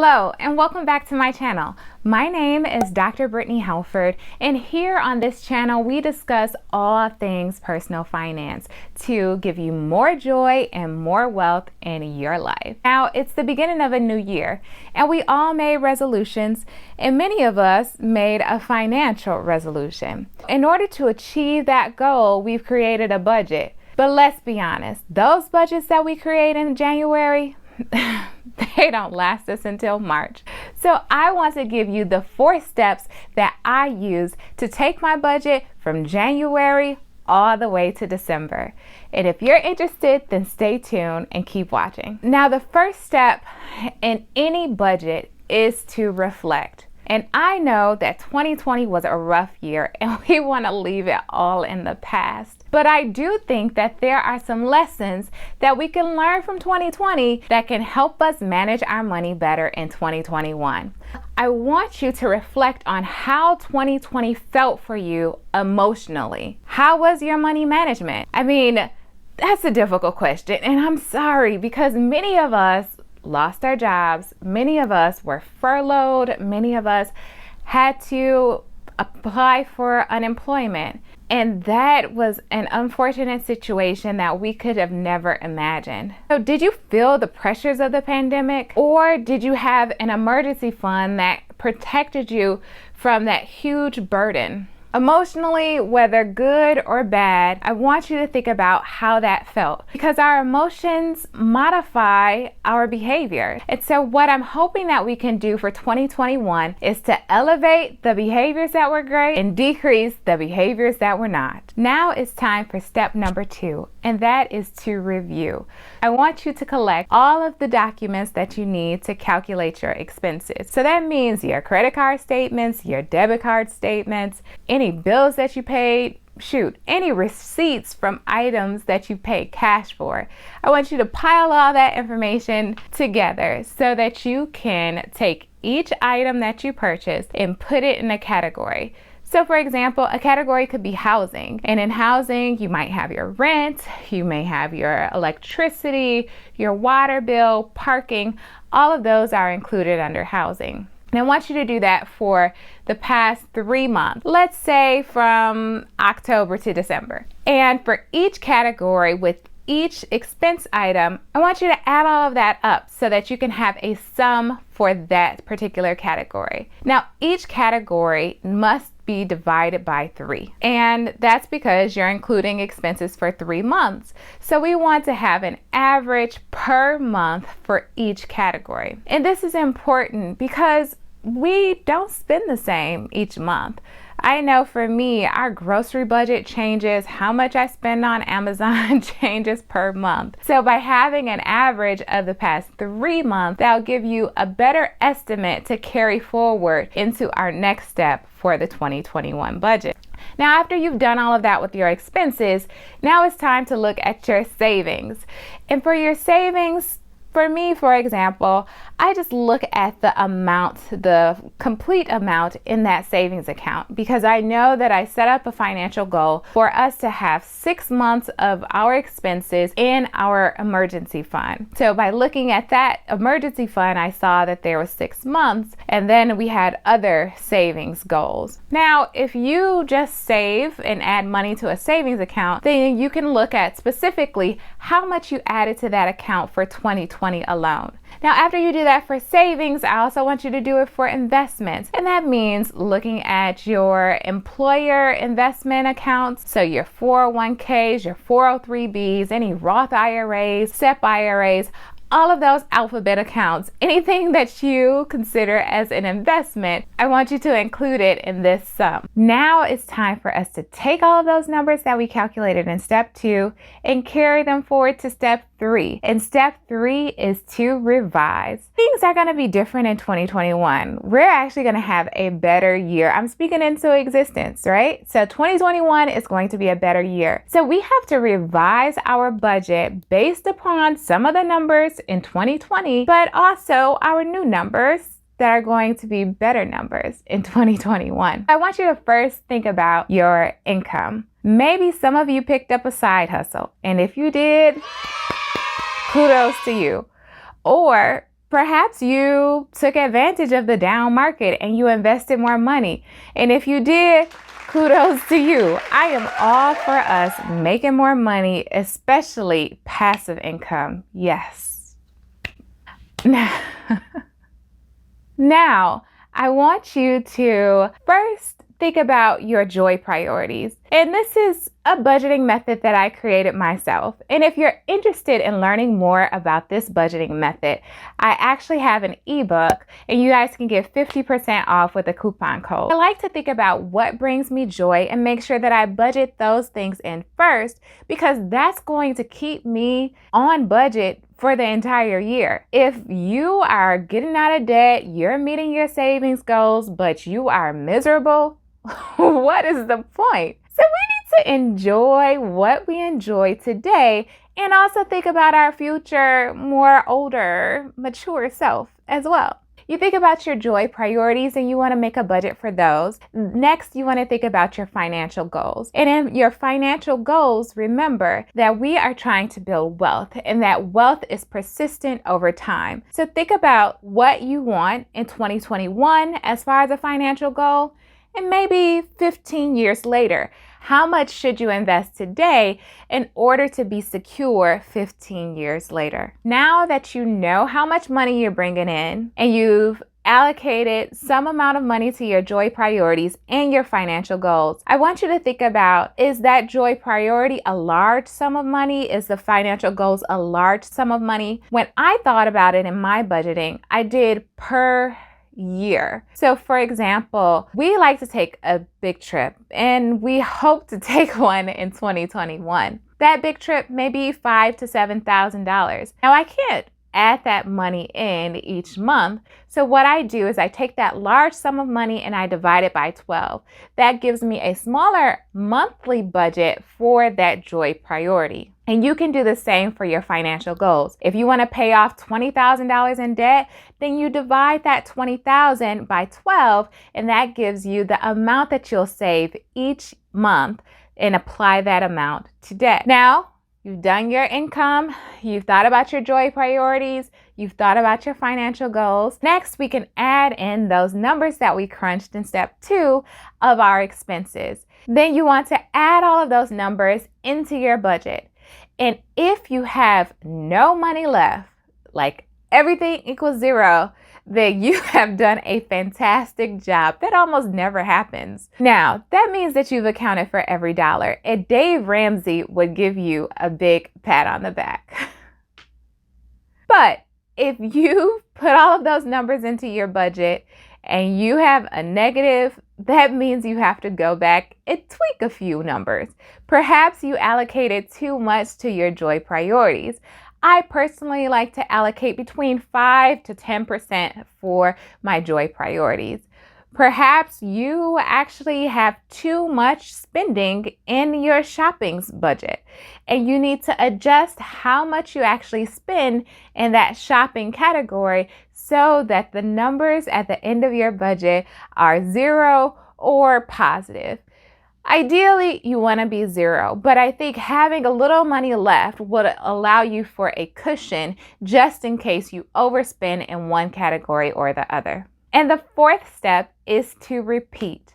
Hello and welcome back to my channel. My name is Dr. Brittany Halford, and here on this channel we discuss all things personal finance to give you more joy and more wealth in your life. Now it's the beginning of a new year and we all made resolutions, and many of us made a financial resolution. In order to achieve that goal, we've created a budget. But let's be honest, those budgets that we create in January, they don't last us until March. So I want to give you the 4 steps that I use to take my budget from January all the way to December. And if you're interested, then stay tuned and keep watching. Now, the first step in any budget is to reflect. And I know that 2020 was a rough year and we want to leave it all in the past. But I do think that there are some lessons that we can learn from 2020 that can help us manage our money better in 2021. I want you to reflect on how 2020 felt for you emotionally. How was your money management? I mean, that's a difficult question, and I'm sorry because many of us lost our jobs, many of us were furloughed, many of us had to apply for unemployment. And that was an unfortunate situation that we could have never imagined. So did you feel the pressures of the pandemic, or did you have an emergency fund that protected you from that huge burden? Emotionally, whether good or bad, I want you to think about how that felt, because our emotions modify our behavior. And so what I'm hoping that we can do for 2021 is to elevate the behaviors that were great and decrease the behaviors that were not. Now it's time for step number 2, and that is to review. I want you to collect all of the documents that you need to calculate your expenses. So that means your credit card statements, your debit card statements, any bills that you paid, any receipts from items that you paid cash for. I want you to pile all that information together so that you can take each item that you purchased and put it in a category. So for example, a category could be housing. And in housing, you might have your rent, you may have your electricity, your water bill, parking. All of those are included under housing. And I want you to do that for the past 3 months. Let's say from October to December. And for each category with each expense item, I want you to add all of that up so that you can have a sum for that particular category. Now, each category must be divided by 3. And that's because you're including expenses for 3 months. So we want to have an average per month for each category. And this is important because we don't spend the same each month. I know for me, our grocery budget changes, how much I spend on Amazon changes per month. So by having an average of the past 3 months, that'll give you a better estimate to carry forward into our next step for the 2021 budget. Now, after you've done all of that with your expenses, now it's time to look at your savings. And for your savings, for me, for example, I just look at the amount, the complete amount in that savings account, because I know that I set up a financial goal for us to have 6 months of our expenses in our emergency fund. So by looking at that emergency fund, I saw that there was 6 months, and then we had other savings goals. Now, if you just save and add money to a savings account, then you can look at specifically how much you added to that account for 2020 alone. Now, after you do that for savings, I also want you to do it for investments. And that means looking at your employer investment accounts. So your 401ks, your 403bs, any Roth IRAs, SEP IRAs, all of those alphabet accounts, anything that you consider as an investment, I want you to include it in this sum. Now it's time for us to take all of those numbers that we calculated in step 2 and carry them forward to step 3. And step 3 is to revise. Things are going to be different in 2021. We're actually going to have a better year. I'm speaking into existence, right? So 2021 is going to be a better year. So we have to revise our budget based upon some of the numbers in 2020, but also our new numbers that are going to be better numbers in 2021. I want you to first think about your income. Maybe some of you picked up a side hustle, and if you did, kudos to you. Or Perhaps you took advantage of the down market and you invested more money. And if you did, kudos to you. I am all for us making more money, especially passive income. Yes. Now, I want you to first think about your joy priorities. And this is a budgeting method that I created myself. And if you're interested in learning more about this budgeting method, I actually have an ebook and you guys can get 50% off with a coupon code. I like to think about what brings me joy and make sure that I budget those things in first, because that's going to keep me on budget for the entire year. If you are getting out of debt, you're meeting your savings goals, but you are miserable, what is the point? So we need to enjoy what we enjoy today and also think about our future, more older, mature self as well. You think about your joy priorities and you want to make a budget for those. Next, you want to think about your financial goals. And in your financial goals, remember that we are trying to build wealth and that wealth is persistent over time. So think about what you want in 2021 as far as a financial goal, and maybe 15 years later. How much should you invest today in order to be secure 15 years later? Now that you know how much money you're bringing in and you've allocated some amount of money to your joy priorities and your financial goals, I want you to think about, is that joy priority a large sum of money? Is the financial goals a large sum of money? When I thought about it in my budgeting, I did per year. So for example, we like to take a big trip and we hope to take one in 2021. That big trip may be $5,000 to $7,000. Now I can't add that money in each month. So what I do is I take that large sum of money and I divide it by 12. That gives me a smaller monthly budget for that joy priority. And you can do the same for your financial goals. If you want to pay off $20,000 in debt, then you divide that $20,000 by 12, and that gives you the amount that you'll save each month and apply that amount to debt. Now, you've done your income, you've thought about your joy priorities, you've thought about your financial goals. Next, we can add in those numbers that we crunched in step 2 of our expenses. Then you want to add all of those numbers into your budget. And if you have no money left, like everything equals 0, then you have done a fantastic job. That almost never happens. Now, that means that you've accounted for every dollar, and Dave Ramsey would give you a big pat on the back. But if you put all of those numbers into your budget and you have a negative, that means you have to go back and tweak a few numbers. Perhaps you allocated too much to your joy priorities. I personally like to allocate between 5 to 10% for my joy priorities. Perhaps you actually have too much spending in your shopping budget and you need to adjust how much you actually spend in that shopping category so that the numbers at the end of your budget are 0 or positive. Ideally, you want to be 0, but I think having a little money left would allow you for a cushion just in case you overspend in one category or the other. And the fourth step is to repeat.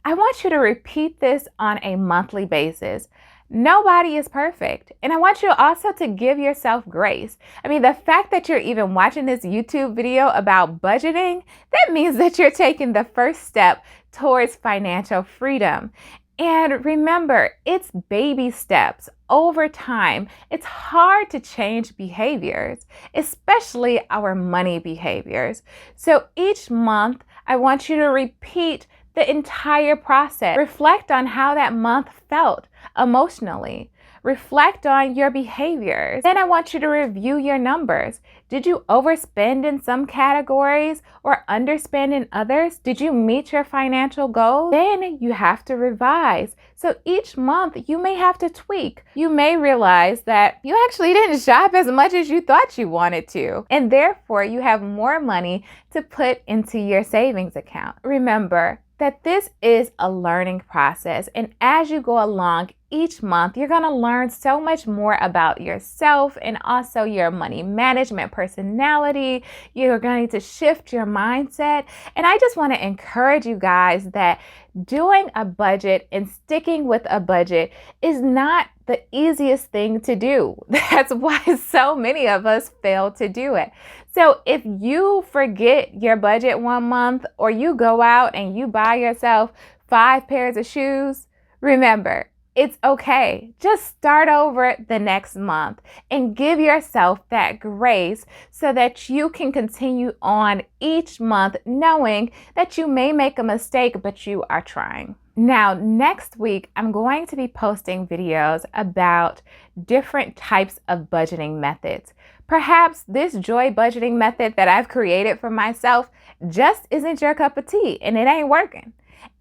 I want you to repeat this on a monthly basis. Nobody is perfect. And I want you also to give yourself grace. I mean, the fact that you're even watching this YouTube video about budgeting, that means that you're taking the first step towards financial freedom. And remember, it's baby steps over time. It's hard to change behaviors, especially our money behaviors. So each month, I want you to repeat the entire process. Reflect on how that month felt emotionally. Reflect on your behaviors. Then I want you to review your numbers. Did you overspend in some categories or underspend in others? Did you meet your financial goals? Then you have to revise. So each month you may have to tweak. You may realize that you actually didn't shop as much as you thought you wanted to, and therefore you have more money to put into your savings account. Remember, that this is a learning process. And as you go along each month, you're going to learn so much more about yourself and also your money management personality. You're going to shift your mindset. And I just want to encourage you guys that doing a budget and sticking with a budget is not the easiest thing to do. That's why so many of us fail to do it. So if you forget your budget one month, or you go out and you buy yourself 5 pairs of shoes, remember, it's okay. Just start over the next month and give yourself that grace so that you can continue on each month knowing that you may make a mistake, but you are trying. Now, next week, I'm going to be posting videos about different types of budgeting methods. Perhaps this joy budgeting method that I've created for myself just isn't your cup of tea and it ain't working.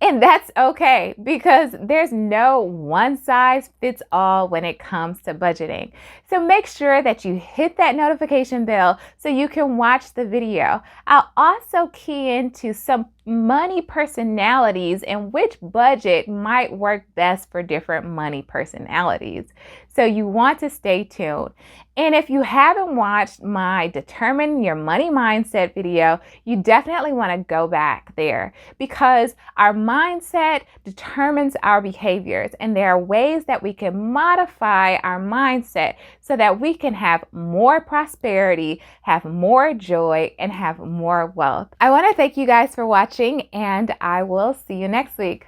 And that's okay, because there's no one size fits all when it comes to budgeting. So make sure that you hit that notification bell so you can watch the video. I'll also key into some money personalities and which budget might work best for different money personalities. So you want to stay tuned. And if you haven't watched my Determine Your Money Mindset video, you definitely want to go back there, because our mindset determines our behaviors, and there are ways that we can modify our mindset so that we can have more prosperity, have more joy, and have more wealth. I want to thank you guys for watching, and I will see you next week.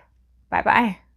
Bye-bye.